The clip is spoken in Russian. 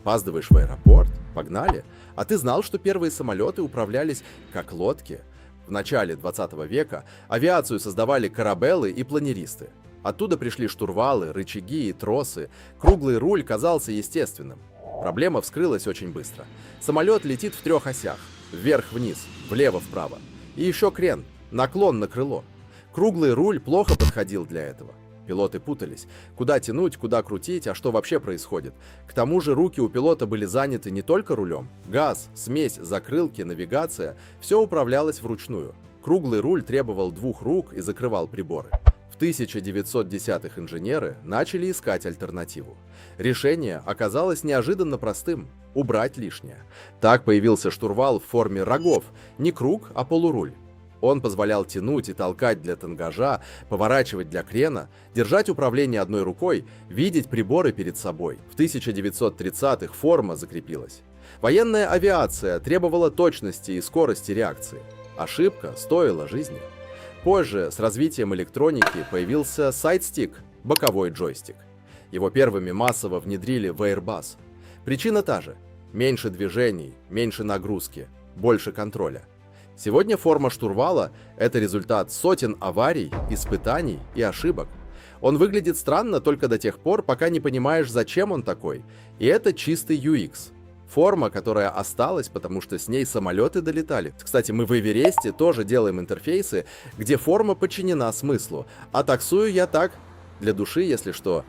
Опаздываешь в аэропорт? Погнали. А ты знал, что первые самолеты управлялись как лодки? В начале 20 века авиацию создавали корабелы и планеристы. Оттуда пришли штурвалы, рычаги и тросы. Круглый руль казался естественным. Проблема вскрылась очень быстро. Самолет летит в 3 осях. Вверх-вниз, влево-вправо. И еще крен, наклон на крыло. Круглый руль плохо подходил для этого. Пилоты путались. Куда тянуть, куда крутить, а что вообще происходит? К тому же руки у пилота были заняты не только рулем. Газ, смесь, закрылки, навигация – все управлялось вручную. Круглый руль требовал 2 рук и закрывал приборы. В 1910-х инженеры начали искать альтернативу. Решение оказалось неожиданно простым – убрать лишнее. Так появился штурвал в форме рогов, не круг, а полуруль. Он позволял тянуть и толкать для тангажа, поворачивать для крена, держать управление одной рукой, видеть приборы перед собой. В 1930-х форма закрепилась. Военная авиация требовала точности и скорости реакции. Ошибка стоила жизни. Позже, с развитием электроники, появился сайдстик – боковой джойстик. Его первыми массово внедрили в Airbus. Причина та же – меньше движений, меньше нагрузки, больше контроля. Сегодня форма штурвала – это результат сотен аварий, испытаний и ошибок. Он выглядит странно только до тех пор, пока не понимаешь, зачем он такой. И это чистый UX. Форма, которая осталась, потому что с ней самолеты долетали. Кстати, мы в Эвересте тоже делаем интерфейсы, где форма подчинена смыслу. А таксую я так, для души, если что.